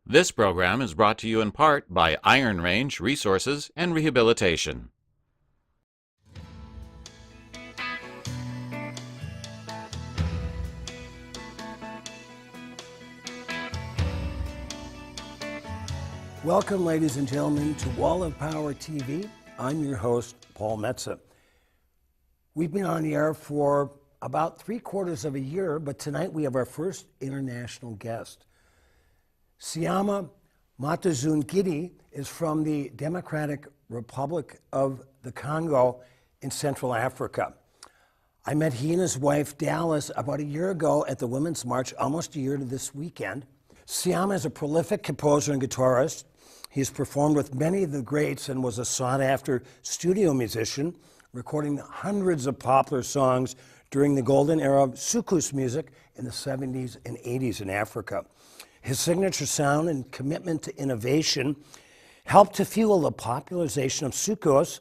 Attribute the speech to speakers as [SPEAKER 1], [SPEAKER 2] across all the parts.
[SPEAKER 1] This program is brought to you in part by Iron Range Resources and Rehabilitation.
[SPEAKER 2] Welcome, ladies and gentlemen, to Wall of Power TV. I'm your host, Paul Metsa. We've been on the air for about 3/4 of a year, but tonight we have our first international guest. Siama Matuzungiti is from the Democratic Republic of the Congo in Central Africa. I met he and his wife, Dallas, about a year ago at the Women's March, almost a year to this weekend. Siama is a prolific composer and guitarist. He's performed with many of the greats and was a sought-after studio musician, recording hundreds of popular songs during the golden era of soukous music in the 70s and 80s in Africa. His signature sound and commitment to innovation helped to fuel the popularization of soukous,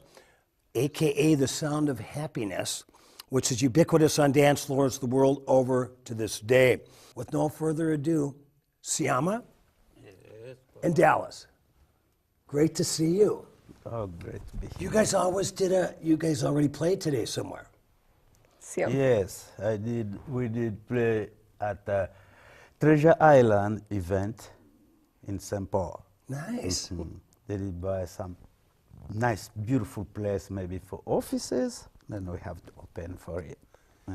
[SPEAKER 2] aka the sound of happiness, which is ubiquitous on dance floors the world over to this day. With no further ado, Siama and Dallas. Great to see you.
[SPEAKER 3] Oh, great to be here.
[SPEAKER 2] You guys already played today somewhere.
[SPEAKER 4] Siama.
[SPEAKER 3] Yes, I did. We did play at the Treasure Island event in St. Paul.
[SPEAKER 2] Nice.
[SPEAKER 3] They did buy some nice, beautiful place maybe for offices. Then we have to open for it.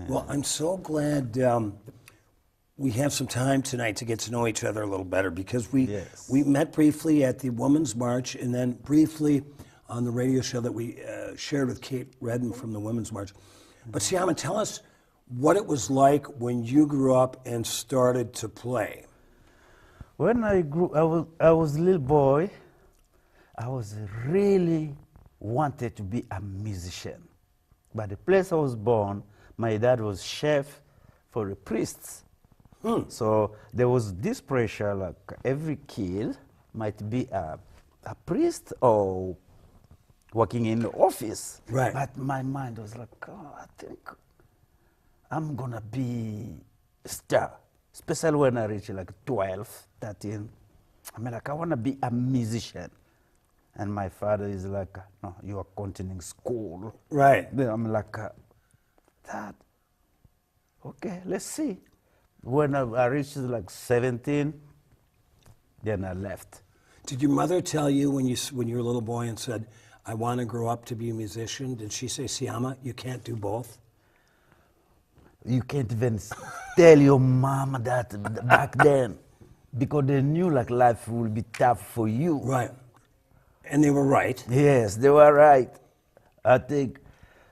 [SPEAKER 2] Well, I'm so glad we have some time tonight to get to know each other a little better, because we met briefly at the Women's March and then briefly on the radio show that we shared with Kate Redden from the Women's March. But Siama, tell us what it was like when you grew up and started to play.
[SPEAKER 3] When I grew, I was a little boy. I was really wanted to be a musician. But the place I was born, my dad was chef for the priests. So there was this pressure, like every kid might be a priest or working in the office.
[SPEAKER 2] Right.
[SPEAKER 3] But my mind was like, oh, I think I'm gonna be a star. Especially when I reach like 12, 13. I mean, like, I wanna be a musician. And my father is like, no, you are continuing school.
[SPEAKER 2] Right.
[SPEAKER 3] Then I'm like, Dad, okay, let's see. When I reached like 17, then I left.
[SPEAKER 2] Did your mother tell you when you were a little boy and said, I want to grow up to be a musician? Did she say, Siama, you can't do both?
[SPEAKER 3] You can't even tell your mama that back then, because they knew like life would be tough for you.
[SPEAKER 2] Right. And they were right.
[SPEAKER 3] Yes, they were right. I think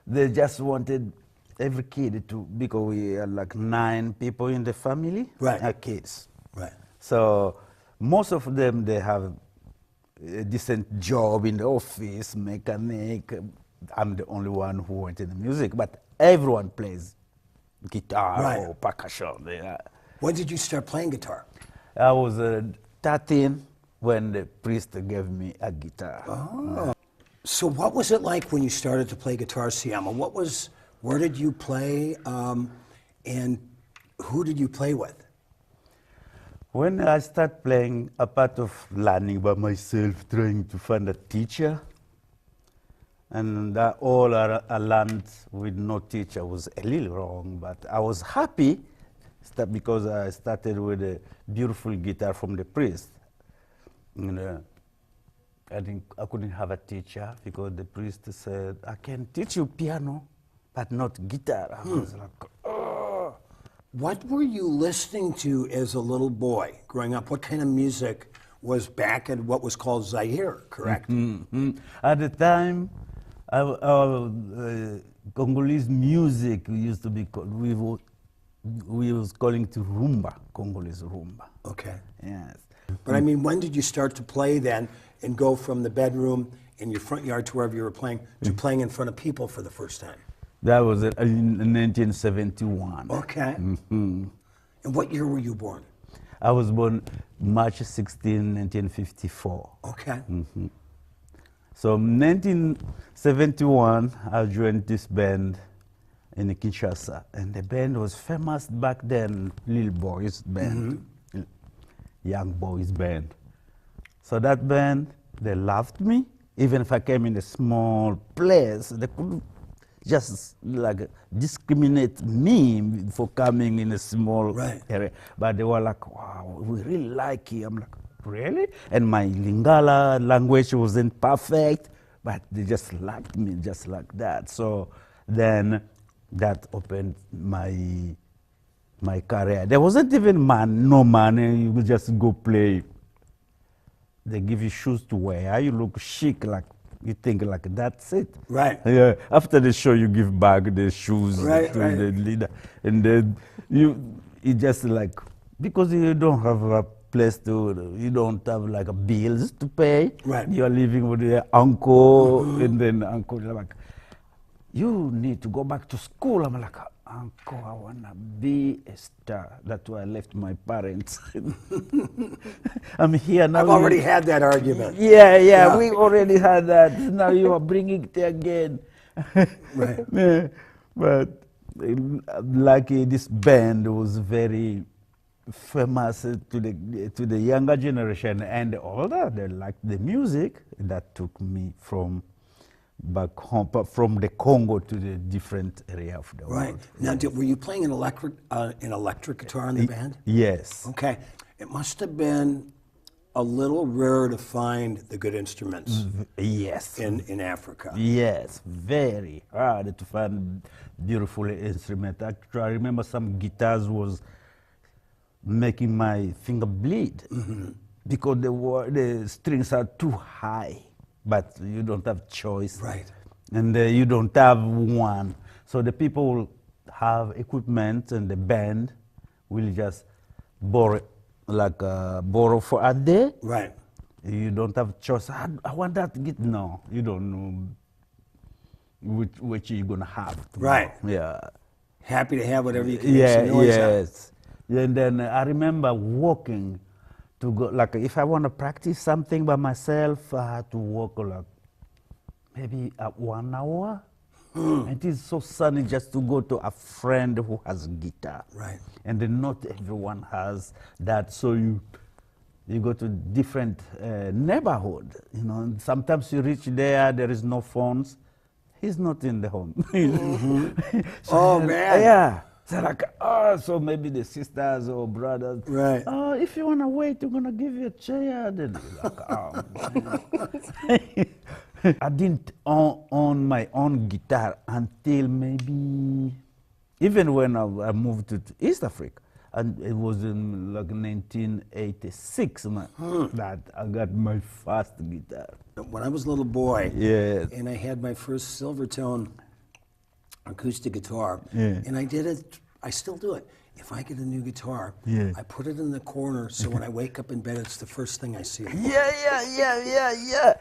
[SPEAKER 3] they just wanted every kid to, because we are like 9 people in the family,
[SPEAKER 2] right,
[SPEAKER 3] kids.
[SPEAKER 2] Right.
[SPEAKER 3] So most of them, they have a decent job in the office, mechanic. I'm the only one who went into music, but everyone plays guitar or percussion.
[SPEAKER 2] When did you start playing guitar?
[SPEAKER 3] I was 13 when the priest gave me a guitar.
[SPEAKER 2] Oh. So what was it like when you started to play guitar, Siama? Where did you play, and who did you play with?
[SPEAKER 3] When I started playing, a part of learning by myself, trying to find a teacher, and all I learned with no teacher was a little wrong, but I was happy because I started with a beautiful guitar from the priest. And, I think I couldn't have a teacher because the priest said, I can teach you piano, but not guitar. I was like, oh.
[SPEAKER 2] What were you listening to as a little boy growing up? What kind of music was back in what was called Zaire, correct?
[SPEAKER 3] At the time, Congolese music used to be called, we was calling it rumba, Congolese rumba.
[SPEAKER 2] Okay.
[SPEAKER 3] Yes.
[SPEAKER 2] But I mean, when did you start to play then and go from the bedroom in your front yard to wherever you were playing to playing in front of people for the first time?
[SPEAKER 3] That was in 1971.
[SPEAKER 2] Okay. And what year were you born?
[SPEAKER 3] I was born March 16, 1954.
[SPEAKER 2] Okay.
[SPEAKER 3] So 1971, I joined this band in Kinshasa, and the band was famous back then, little boys band, young boys band. So that band, they loved me. Even if I came in a small place, they could just like discriminate me for coming in a small
[SPEAKER 2] Right.
[SPEAKER 3] area. But they were like, wow, we really like you. I'm like, really? And my Lingala language wasn't perfect, but they just liked me just like that. So then that opened my career. There wasn't even no money. You could just go play. They give you shoes to wear. You look chic, like you think like that's it.
[SPEAKER 2] Right.
[SPEAKER 3] Yeah. After the show, you give back the shoes
[SPEAKER 2] Right,
[SPEAKER 3] to
[SPEAKER 2] right.
[SPEAKER 3] the leader, and then you just like, because you don't have a place to, you don't have like a bills to pay.
[SPEAKER 2] Right.
[SPEAKER 3] You are living with your uncle, and then uncle is like, you need to go back to school. I'm like, uncle, I wanna be a star. That's why I left my parents. I'm here now.
[SPEAKER 2] I've already had that argument.
[SPEAKER 3] Yeah, we already had that. Now you are bringing it again.
[SPEAKER 2] Right.
[SPEAKER 3] Yeah, but lucky this band was very famous to the younger generation and older. They liked the music. That took me from back home, from the Congo to the different area of the
[SPEAKER 2] Right.
[SPEAKER 3] world.
[SPEAKER 2] Now, were you playing an electric guitar in the band?
[SPEAKER 3] Yes.
[SPEAKER 2] Okay. It must have been a little rare to find the good instruments
[SPEAKER 3] Yes.
[SPEAKER 2] in Africa.
[SPEAKER 3] Yes, very hard to find beautiful instrument. Actually, I remember some guitars was making my finger bleed because the strings are too high, but you don't have choice.
[SPEAKER 2] Right.
[SPEAKER 3] And you don't have one. So the people will have equipment and the band will just borrow, borrow for a day.
[SPEAKER 2] Right.
[SPEAKER 3] You don't have choice. I want that to get, no, you don't know which you're gonna have. Tomorrow.
[SPEAKER 2] Right.
[SPEAKER 3] Yeah.
[SPEAKER 2] Happy to have whatever you can make some noise out.
[SPEAKER 3] Yes. And then I remember walking to go, like if I want to practice something by myself, I had to walk like maybe 1 hour. It is so sunny just to go to a friend who has guitar.
[SPEAKER 2] Right.
[SPEAKER 3] And then not everyone has that, so you go to different neighborhood. You know, sometimes you reach there is no phones. He's not in the home. So
[SPEAKER 2] Oh, man.
[SPEAKER 3] Yeah. So like, so maybe the sisters or brothers.
[SPEAKER 2] Right.
[SPEAKER 3] Oh, if you wanna wait, we're gonna give you a chair. Then like, I didn't own my own guitar until maybe, even when I moved to East Africa, and it was in like 1986 that I got my first guitar.
[SPEAKER 2] When I was a little boy,
[SPEAKER 3] Yes.
[SPEAKER 2] and I had my first Silvertone acoustic guitar,
[SPEAKER 3] Yeah.
[SPEAKER 2] and I did it, I still do it. If I get a new guitar,
[SPEAKER 3] Yeah.
[SPEAKER 2] I put it in the corner so when I wake up in bed, it's the first thing I see.
[SPEAKER 3] Yeah.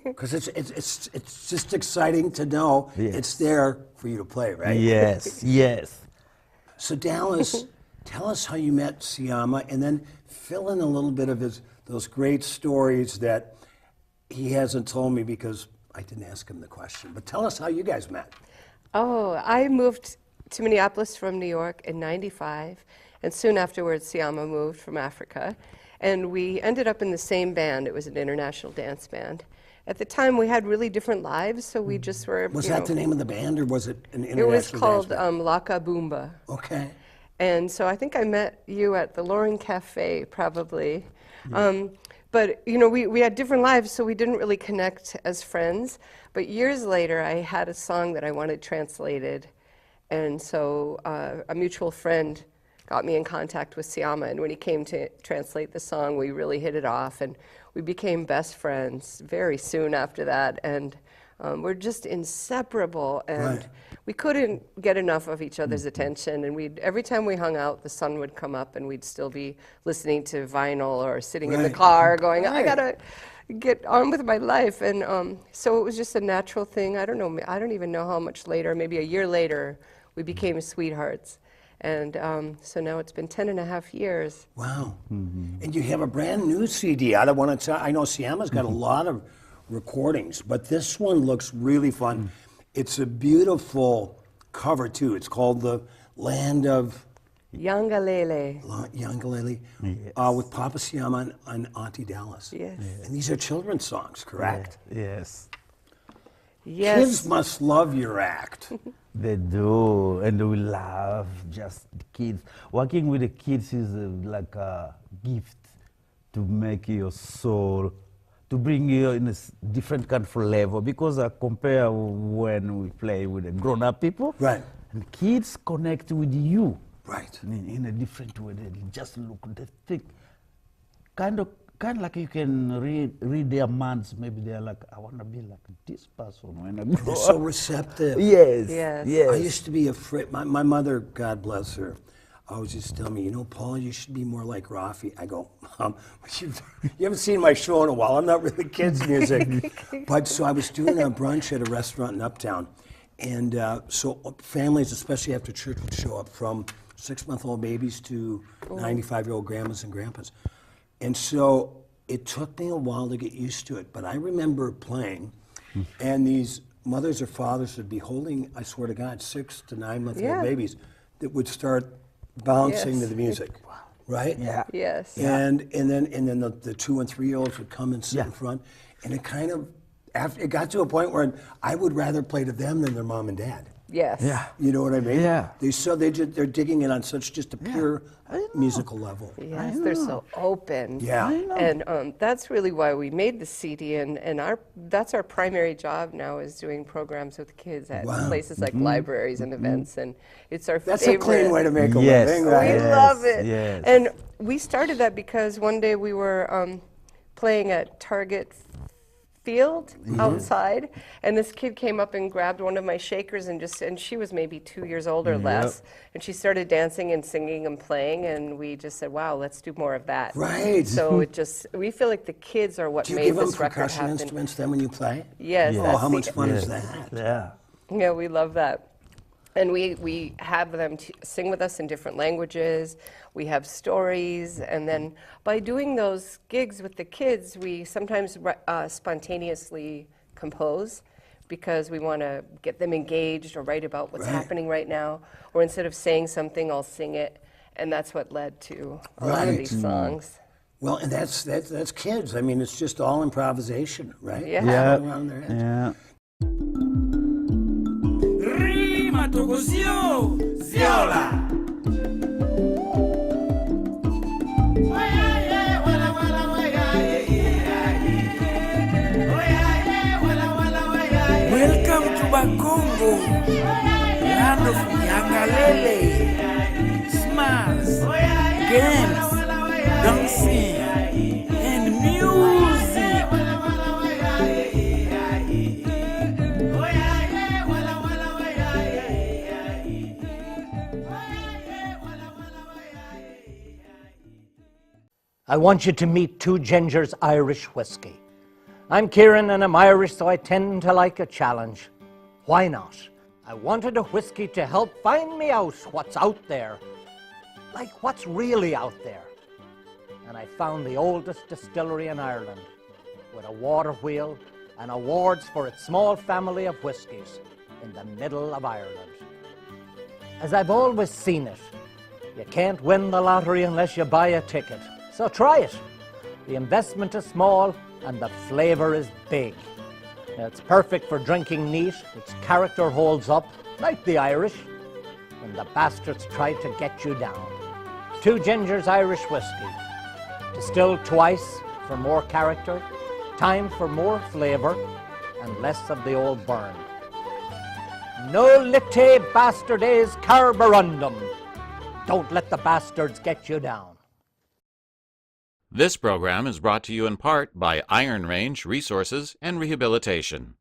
[SPEAKER 2] Because it's just exciting to know
[SPEAKER 3] Yes.
[SPEAKER 2] it's there for you to play, right?
[SPEAKER 3] Yes.
[SPEAKER 2] So Dallas, tell us how you met Siama, and then fill in a little bit of those great stories that he hasn't told me because I didn't ask him the question. But tell us how you guys met.
[SPEAKER 4] Oh, I moved to Minneapolis from New York in '95, and soon afterwards Siama moved from Africa, and we ended up in the same band. It was an international dance band. At the time, we had really different lives, so we just were.
[SPEAKER 2] Was that the name of the band, or was it an international
[SPEAKER 4] It was called
[SPEAKER 2] dance band?
[SPEAKER 4] Laka Boomba.
[SPEAKER 2] Okay.
[SPEAKER 4] And so I think I met you at the Lauren Cafe, probably. But you know, we had different lives, so we didn't really connect as friends. But years later, I had a song that I wanted translated, and so a mutual friend got me in contact with Siama, and when he came to translate the song, we really hit it off, and we became best friends very soon after that, and we're just inseparable, and
[SPEAKER 2] Right.
[SPEAKER 4] we couldn't get enough of each other's attention, and every time we hung out, the sun would come up, and we'd still be listening to vinyl or sitting in the
[SPEAKER 2] Right.
[SPEAKER 4] car going, I
[SPEAKER 2] Right.
[SPEAKER 4] gotta get on with my life, and so it was just a natural thing. I don't even know how much later, maybe a year later, we became sweethearts. And so now it's been 10 and a half years.
[SPEAKER 2] Wow. And you have a brand new CD. I don't want to tell. I know Siama's got a lot of recordings, but this one looks really fun. It's a beautiful cover too. It's called The Land of
[SPEAKER 4] Yangalele.
[SPEAKER 2] Yangalele, with Papa Siama and Auntie Dallas.
[SPEAKER 4] Yes.
[SPEAKER 2] And these are children's songs, correct?
[SPEAKER 3] Yes,
[SPEAKER 4] Yes.
[SPEAKER 2] Kids must love your act.
[SPEAKER 3] they do, and we love just the kids. Working with the kids is like a gift to make your soul, to bring you in a different kind of level. Because I compare when we play with the grown-up people,
[SPEAKER 2] Right.
[SPEAKER 3] and kids connect with you.
[SPEAKER 2] Right.
[SPEAKER 3] In a different way. They just look, they think, kind of like you can read their minds. Maybe they're like, I want to be like this person when I grow
[SPEAKER 2] They're
[SPEAKER 3] up.
[SPEAKER 2] so receptive.
[SPEAKER 3] Yes,
[SPEAKER 4] Yes.
[SPEAKER 3] yes.
[SPEAKER 2] I used to be afraid. My mother, God bless her, always used to tell me, Paul, you should be more like Rafi. I go, you haven't seen my show in a while. I'm not really kids' music. But so I was doing a brunch at a restaurant in Uptown. And so families, especially after church, would show up from 6-month-old babies to 95-year-old grandmas and grandpas. And so it took me a while to get used to it. But I remember playing, and these mothers or fathers would be holding, I swear to God, 6 to 9-month-old
[SPEAKER 4] Yeah.
[SPEAKER 2] babies that would start bouncing to
[SPEAKER 4] Yes.
[SPEAKER 2] the music, right?
[SPEAKER 3] Yeah.
[SPEAKER 4] Yes.
[SPEAKER 2] And then the 2 and 3-year-olds would come and sit in
[SPEAKER 3] Yeah.
[SPEAKER 2] front, and it kind of it got to a point where I would rather play to them than their mom and dad.
[SPEAKER 4] Yes.
[SPEAKER 3] Yeah.
[SPEAKER 2] You know what I mean?
[SPEAKER 3] Yeah.
[SPEAKER 2] They're digging it on such just a pure musical level.
[SPEAKER 4] Yes, they're so open.
[SPEAKER 2] Yeah. I know.
[SPEAKER 4] And that's really why we made the CD, and that's our primary job now, is doing programs with kids at
[SPEAKER 2] Wow.
[SPEAKER 4] places like libraries and events, and it's our
[SPEAKER 2] That's
[SPEAKER 4] favorite.
[SPEAKER 2] a clean way to make a
[SPEAKER 3] Yes.
[SPEAKER 2] living,
[SPEAKER 4] We
[SPEAKER 2] right?
[SPEAKER 3] Yes,
[SPEAKER 4] love it.
[SPEAKER 3] yes.
[SPEAKER 4] And we started that because one day we were playing at Target Field outside, and this kid came up and grabbed one of my shakers and she was maybe 2 years old or less, and she started dancing and singing and playing, and we just said, wow, let's do more of that.
[SPEAKER 2] Right.
[SPEAKER 4] So we feel like the kids are what
[SPEAKER 2] Do you
[SPEAKER 4] made
[SPEAKER 2] give them
[SPEAKER 4] this record
[SPEAKER 2] percussion
[SPEAKER 4] happen.
[SPEAKER 2] instruments then when you play?
[SPEAKER 4] Yes.
[SPEAKER 3] Yeah.
[SPEAKER 2] Oh,
[SPEAKER 4] that's
[SPEAKER 2] how
[SPEAKER 4] the-
[SPEAKER 2] much fun is
[SPEAKER 3] Yes.
[SPEAKER 2] that?
[SPEAKER 3] Yeah.
[SPEAKER 4] Yeah, we love that. And we have them sing with us in different languages. We have stories. And then by doing those gigs with the kids, we sometimes spontaneously compose because we want to get them engaged or write about what's
[SPEAKER 2] Right.
[SPEAKER 4] happening right now. Or instead of saying something, I'll sing it. And that's what led to a lot of
[SPEAKER 2] Right.
[SPEAKER 4] these songs.
[SPEAKER 2] Well, and that's kids. I mean, it's just all improvisation, right?
[SPEAKER 4] Yeah.
[SPEAKER 3] Yeah.
[SPEAKER 2] Around their heads.
[SPEAKER 3] Yeah.
[SPEAKER 5] Rima Togosio Ziola. Welcome to Bakongo, land of Yangalele, smiles, games, dancing, and music.
[SPEAKER 6] I want you to meet Two Gingers Irish Whiskey. I'm Kieran and I'm Irish, so I tend to like a challenge. Why not? I wanted a whiskey to help find me out what's out there. Like what's really out there. And I found the oldest distillery in Ireland with a water wheel and awards for its small family of whiskies in the middle of Ireland. As I've always seen it, you can't win the lottery unless you buy a ticket. So try it. The investment is small and the flavor is big. Now, it's perfect for drinking neat. Its character holds up, like the Irish, when the bastards try to get you down. Two Gingers Irish Whiskey. Distilled twice for more character, time for more flavor, and less of the old burn. No lite bastardes carborundum. Don't let the bastards get you down.
[SPEAKER 1] This program is brought to you in part by Iron Range Resources and Rehabilitation.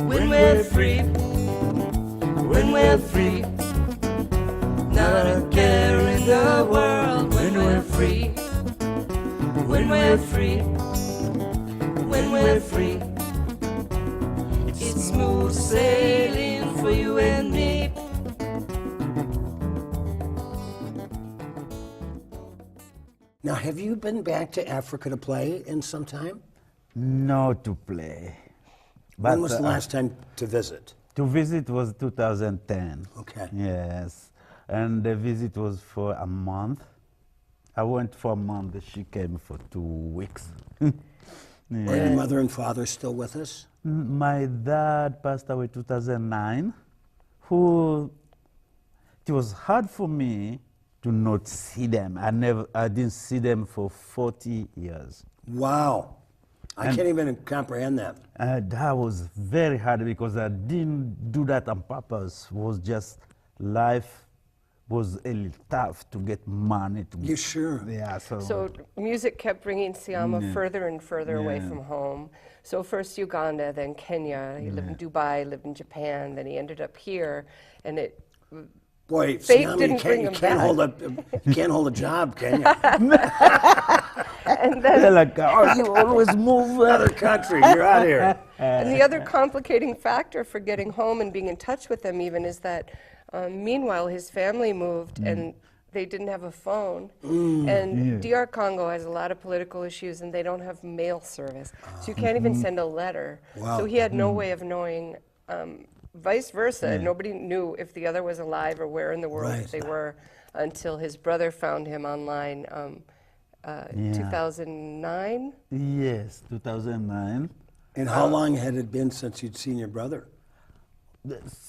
[SPEAKER 5] When we're free, when we're free, not a care in the world. When we're free, when we're free, when we're free, it's smooth sailing for you and me.
[SPEAKER 2] Now, have you been back to Africa to play in some time?
[SPEAKER 3] No to play.
[SPEAKER 2] When was the last time to visit?
[SPEAKER 3] To visit was 2010.
[SPEAKER 2] Okay.
[SPEAKER 3] Yes. And the visit was for a month. I went for a month. She came for 2 weeks.
[SPEAKER 2] Are your mother and father still with us?
[SPEAKER 3] My dad passed away 2009. It was hard for me to not see them. I didn't see them for 40 years.
[SPEAKER 2] Wow. I can't even comprehend that.
[SPEAKER 3] That was very hard because I didn't do that on purpose. It was just life was a little tough to get money.
[SPEAKER 2] You sure?
[SPEAKER 3] Yeah.
[SPEAKER 4] So music kept bringing Siama further and further away from home. So first Uganda, then Kenya. He lived in Dubai, lived in Japan. Then he ended up here, and it.
[SPEAKER 2] Boy,
[SPEAKER 4] Fate
[SPEAKER 2] Siama,
[SPEAKER 4] didn't bring him back.
[SPEAKER 2] You can't hold a job, can you?
[SPEAKER 4] And then
[SPEAKER 3] They're like, oh, you always move.
[SPEAKER 2] Another country, you're out here.
[SPEAKER 4] And the other complicating factor for getting home and being in touch with them even is that meanwhile his family moved and they didn't have a phone. And DR Congo has a lot of political issues and they don't have mail service. So you can't even send a letter.
[SPEAKER 2] Wow.
[SPEAKER 4] So he had no way of knowing, vice versa. Nobody knew if the other was alive or where in the world they were until his brother found him online 2009.
[SPEAKER 3] Yes, 2009.
[SPEAKER 2] And how long had it been since you'd seen your brother?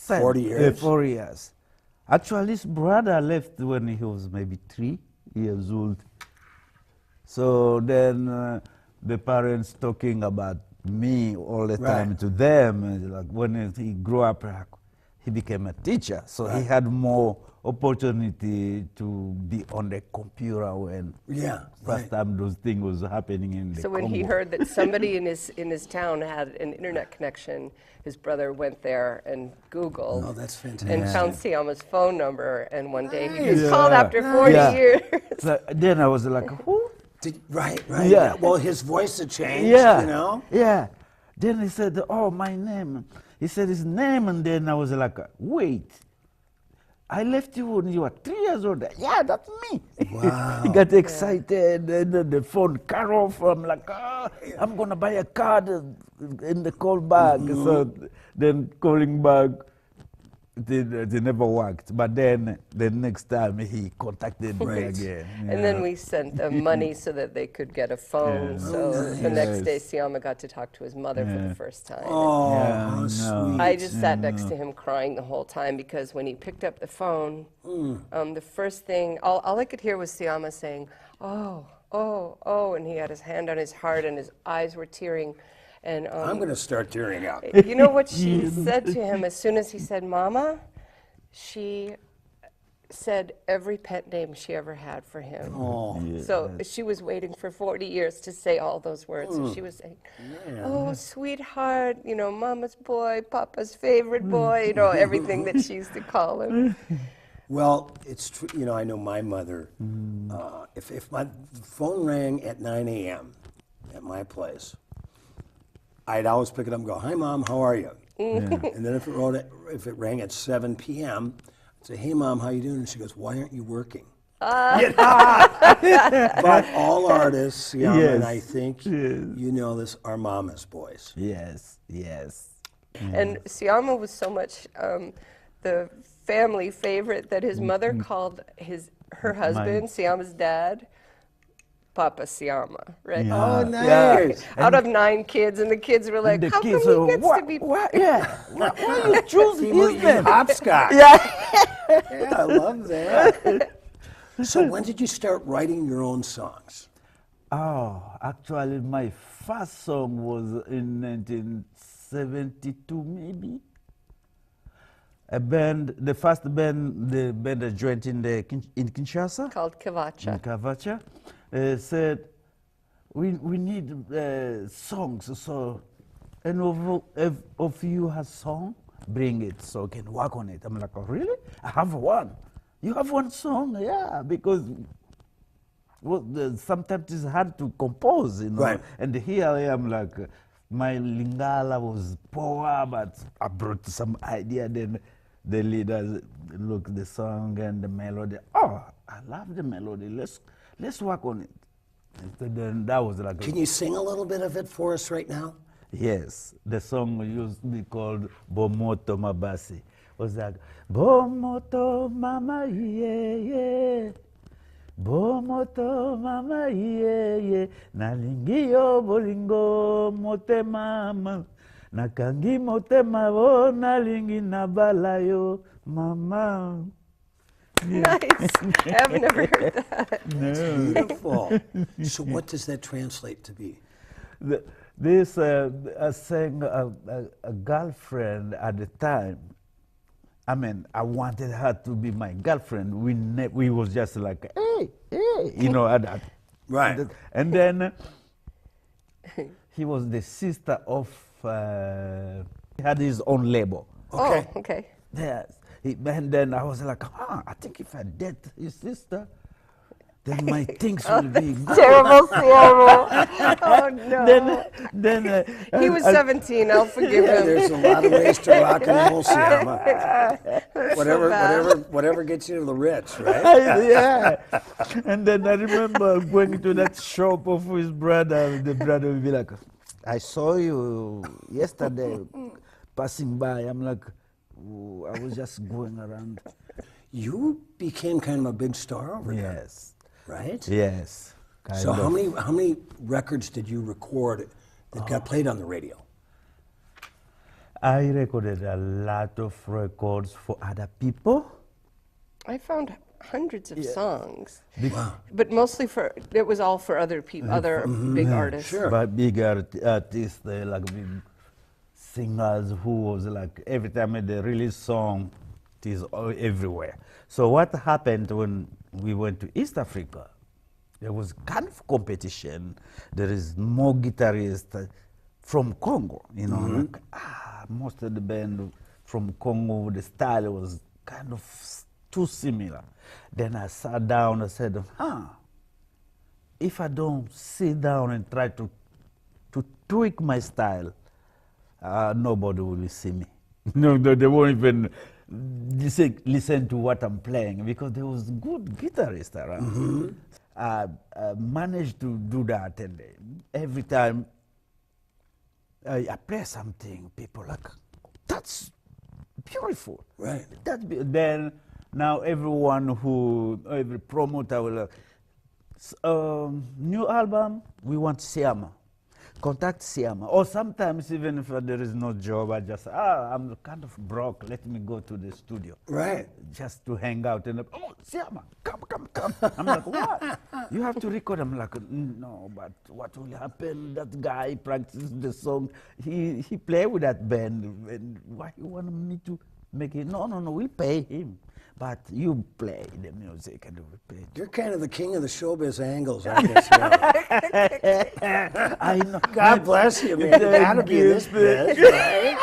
[SPEAKER 3] 40
[SPEAKER 2] years?
[SPEAKER 3] 4 years. Actually, his brother left when he was maybe 3 years old. So then the parents talking about me all the time to them. And like when he grew up, he became a teacher. So he had more opportunity to be on the computer when first time those things was happening in the
[SPEAKER 4] So when he
[SPEAKER 3] Congo.
[SPEAKER 4] heard that somebody in his town had an internet connection, his brother went there and Googled
[SPEAKER 2] Oh, that's fantastic.
[SPEAKER 4] and found Siama's phone number. And one day he was called after 40 years.
[SPEAKER 3] So then I was like, who?
[SPEAKER 2] Right.
[SPEAKER 3] Yeah.
[SPEAKER 2] Well, his voice had changed,
[SPEAKER 3] Yeah.
[SPEAKER 2] you know?
[SPEAKER 3] Yeah. Then he said, oh, my name. He said his name, and then I was like, wait. I left you when you were 3 years old. Yeah, that's me.
[SPEAKER 2] Wow.
[SPEAKER 3] He got excited, and then the phone cut off. I'm like, I'm going to buy a card in the call back. So then calling back, they never worked. But then the next time he contacted me again.
[SPEAKER 4] And then we sent them money so that they could get a phone. So the next day, Siama got to talk to his mother for the first time.
[SPEAKER 2] Oh,
[SPEAKER 3] Yeah,
[SPEAKER 2] how
[SPEAKER 3] no.
[SPEAKER 2] sweet.
[SPEAKER 4] I just sat next to him crying the whole time because when he picked up the phone, the first thing, all I could hear was Siama saying, oh, oh, oh, and he had his hand on his heart and his eyes were tearing. And
[SPEAKER 2] I'm going to start tearing up.
[SPEAKER 4] you know what she said to him as soon as he said, Mama? She said every pet name she ever had for him.
[SPEAKER 2] Oh,
[SPEAKER 4] So she was waiting for 40 years to say all those words. And she was saying, oh, sweetheart, you know, Mama's boy, Papa's favorite boy, you know, everything that she used to call him.
[SPEAKER 2] well, it's true. You know, I know my mother. If my phone rang at 9 a.m. at my place, I'd always pick it up and go, hi, Mom, how are you? And then if it rang at 7 p.m., I'd say, hey, Mom, how you doing? And she goes, why aren't you working? But all artists, and I think you know this, are mama's boys.
[SPEAKER 3] Yes, yes.
[SPEAKER 4] And Siama was so much the family favorite that his mother called her husband, Siama's dad, Papa Siama, right?
[SPEAKER 3] Yeah.
[SPEAKER 2] Oh, nice.
[SPEAKER 4] Out of 9 kids, and the kids were like, how come he gets to be...
[SPEAKER 3] Why you choose
[SPEAKER 2] You
[SPEAKER 3] his name?
[SPEAKER 2] hopscotch.
[SPEAKER 3] Yeah.
[SPEAKER 2] I love that. So when did you start writing your own songs?
[SPEAKER 3] Oh, actually, my first song was in 1972, maybe. The first band I joined in Kinshasa.
[SPEAKER 4] Called Kavacha.
[SPEAKER 3] In Kavacha, said, we need songs, so any of you has song, bring it so I can work on it. I'm like, oh, really? I have one. You have one song? Yeah, because sometimes it's hard to compose, you know.
[SPEAKER 2] Right.
[SPEAKER 3] And here I am like, my Lingala was poor, but I brought some idea. Then the leaders look the song and the melody. Oh, I love the melody. Let's work on it. And so then that was like
[SPEAKER 2] Can you sing a little bit of it for us right now?
[SPEAKER 3] yes, the song used to be called Bomoto Mabasi. Was like Bomoto Mama yeah. Bomoto Mama yeah. Nalingio bolingo mote mama. Nakangi mote mavo nalingi nabalayo mama.
[SPEAKER 4] Nice. I've never heard that.
[SPEAKER 2] Beautiful. So what does that translate to be?
[SPEAKER 3] This I sang a girlfriend at the time. I mean, I wanted her to be my girlfriend. We was just like, hey, you know, that.
[SPEAKER 2] Right.
[SPEAKER 3] And then he was the sister of. He had his own label.
[SPEAKER 2] Okay.
[SPEAKER 4] Oh, okay.
[SPEAKER 3] Yes. And then I was like, I think if I date his sister, then my things will be good.
[SPEAKER 4] Terrible Siama. Oh, no.
[SPEAKER 3] Then
[SPEAKER 4] He was 17. I'll forgive
[SPEAKER 2] Yeah,
[SPEAKER 4] him.
[SPEAKER 2] there's a lot of ways to rock and roll, Siama. Whatever,
[SPEAKER 4] bad.
[SPEAKER 2] whatever gets you to the Ritz, right?
[SPEAKER 3] yeah. And then I remember going to that shop of his brother. The brother would be like, I saw you yesterday passing by. I'm like, "Ooh, I was just going around.
[SPEAKER 2] You became kind of a big star over there,
[SPEAKER 3] Yes.
[SPEAKER 2] right?
[SPEAKER 3] Yes.
[SPEAKER 2] So
[SPEAKER 3] kind of.
[SPEAKER 2] how many records did you record that got played on the radio?
[SPEAKER 3] I recorded a lot of records for other people.
[SPEAKER 4] I found hundreds of songs,
[SPEAKER 2] Wow.
[SPEAKER 4] but mostly it was all for other people, other big artists.
[SPEAKER 2] Sure.
[SPEAKER 3] But big artists, like big singers who was like, every time they release song, it is all everywhere. So what happened when we went to East Africa, there was kind of competition. There is more guitarists from Congo, you know, like, most of the band from Congo, the style was kind of too similar. Then I sat down and said, if I don't sit down and try to tweak my style, nobody will see me. No, they won't even listen to what I'm playing because there was good guitarists around. I managed to do that, and every time I play something, people like, that's beautiful.
[SPEAKER 2] Right.
[SPEAKER 3] Then now every promoter will new album, we want Siama. Contact Siama. Or sometimes even if there is no job, I just, I'm kind of broke, let me go to the studio.
[SPEAKER 2] Right.
[SPEAKER 3] Just to hang out and, Siama, come. I'm like, what? You have to record. I'm like, no, but what will happen? That guy practices the song. He play with that band. And why you want me to make it? No, we'll pay him. But you play the music and we pay.
[SPEAKER 2] You're kind of the king of the showbiz angles, I guess. Yeah.
[SPEAKER 3] I know.
[SPEAKER 2] God bless you, man. You gotta be in this biz, right?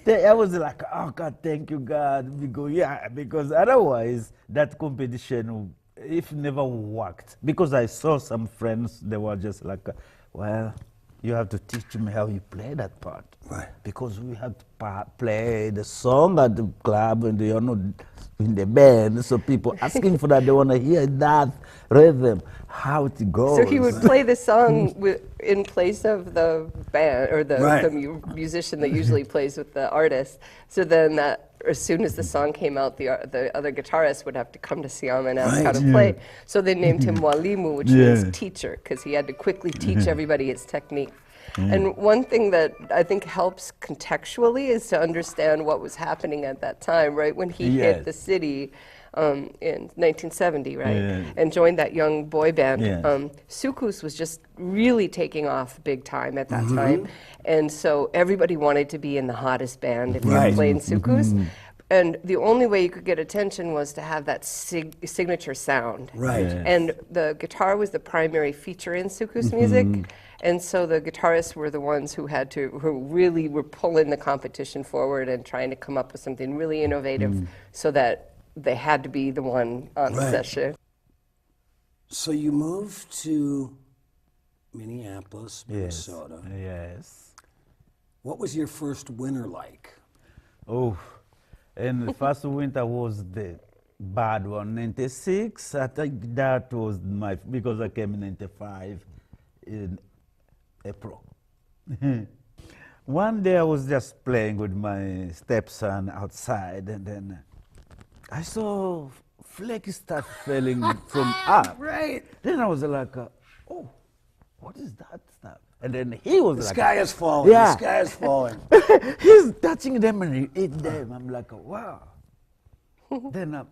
[SPEAKER 3] I was like, oh God, thank you, God. Because otherwise that competition, if never worked. Because I saw some friends, they were just like, well, you have to teach me how you play that part.
[SPEAKER 2] Right.
[SPEAKER 3] Because we have to play the song at the club and you're not in the band. So people asking for that, they want to hear that rhythm, how it goes.
[SPEAKER 4] So he would play the song in place of the band or the musician that usually plays with the artist. So then as soon as the song came out, the other guitarist would have to come to Siama and ask how to play. So they named him Walimu, which means teacher, because he had to quickly teach everybody his technique. And one thing that I think helps contextually is to understand what was happening at that time, right? When he hit the city in 1970, right? And joined that young boy band. Sukus was just really taking off big time at that time. And so everybody wanted to be in the hottest band if you were playing Sukus. And the only way you could get attention was to have that signature sound.
[SPEAKER 2] Right.
[SPEAKER 4] And the guitar was the primary feature in Sukus music. And so the guitarists were the ones who really were pulling the competition forward and trying to come up with something really innovative so that they had to be the one on the session.
[SPEAKER 2] So you moved to Minneapolis, Minnesota.
[SPEAKER 3] Yes.
[SPEAKER 2] What was your first winter like?
[SPEAKER 3] Oh, and the first winter was bad one. 96, I think that was because I came in 95 in April. One day I was just playing with my stepson outside, and then I saw flakes start falling from up.
[SPEAKER 2] Right.
[SPEAKER 3] Then I was like, oh, what is that stuff? And then he was
[SPEAKER 2] The
[SPEAKER 3] like,
[SPEAKER 2] sky is falling.
[SPEAKER 3] Yeah.
[SPEAKER 2] The sky is falling.
[SPEAKER 3] he's touching them and he ate them. I'm like, wow. then I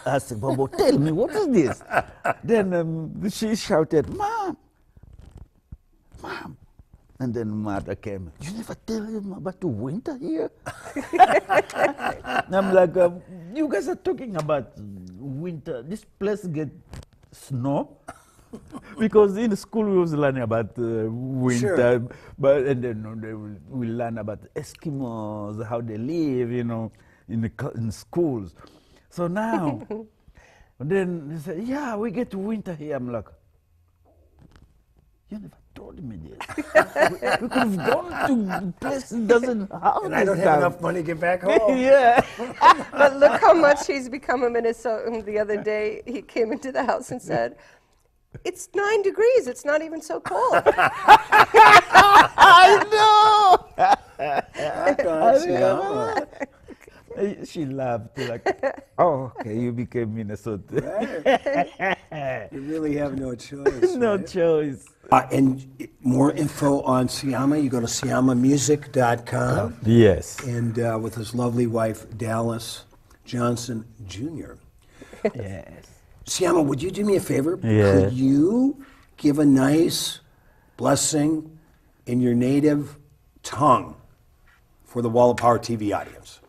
[SPEAKER 3] asked Bobo, tell me, what is this? Then she shouted, Mom, Mom. And then mother came, you never tell him about the winter here? And I'm like, you guys are talking about winter. This place get snow? Because in school we was learning about winter,
[SPEAKER 2] Sure.
[SPEAKER 3] but and then we learn about Eskimos, how they live, in schools. So now, then they say, yeah, we get winter here. I'm like, you never told me this. we could have gone to places that doesn't have
[SPEAKER 2] And I don't have enough money to get back home.
[SPEAKER 3] Yeah.
[SPEAKER 4] But look how much he's become a Minnesotan. The other day, he came into the house and said, it's 9 degrees. It's not even so cold.
[SPEAKER 3] I know.
[SPEAKER 2] God, Siama.
[SPEAKER 3] She laughed like, oh, okay, you became Minnesota.
[SPEAKER 2] Right. You really have no choice.
[SPEAKER 3] No
[SPEAKER 2] right?
[SPEAKER 3] choice.
[SPEAKER 2] And more info on Siama, you go to siamamusic.com.
[SPEAKER 3] Yes.
[SPEAKER 2] And with his lovely wife, Dallas Johnson Jr.
[SPEAKER 3] Yes.
[SPEAKER 2] Siama, would you do me a favor?
[SPEAKER 3] Yeah.
[SPEAKER 2] Could you give a nice blessing in your native tongue for the Wall of Power TV audience?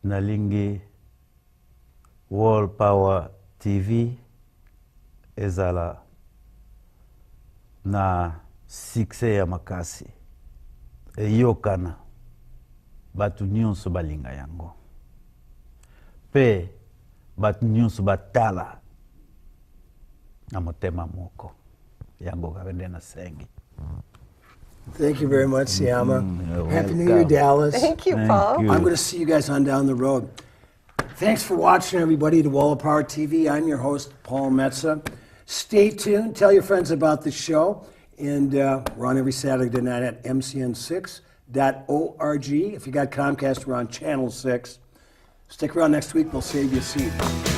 [SPEAKER 3] Nalingi Wall Power TV ezala na succès ya makasi eyokana batu nyonso balinga yango pe batu nyonso batala na motema moko yango kabende na sengi.
[SPEAKER 2] Thank you very much, Siama.
[SPEAKER 3] You're
[SPEAKER 2] Happy New Year,
[SPEAKER 3] welcome.
[SPEAKER 2] Dallas.
[SPEAKER 4] Thank you,
[SPEAKER 3] Thank
[SPEAKER 4] Paul.
[SPEAKER 3] you.
[SPEAKER 2] I'm going to see you guys on down the road. Thanks for watching, everybody, to Wall of Power TV. I'm your host, Paul Metsa. Stay tuned. Tell your friends about the show. And we're on every Saturday night at mcn6.org. If you got Comcast, we're on Channel 6. Stick around next week. We'll save you a seat.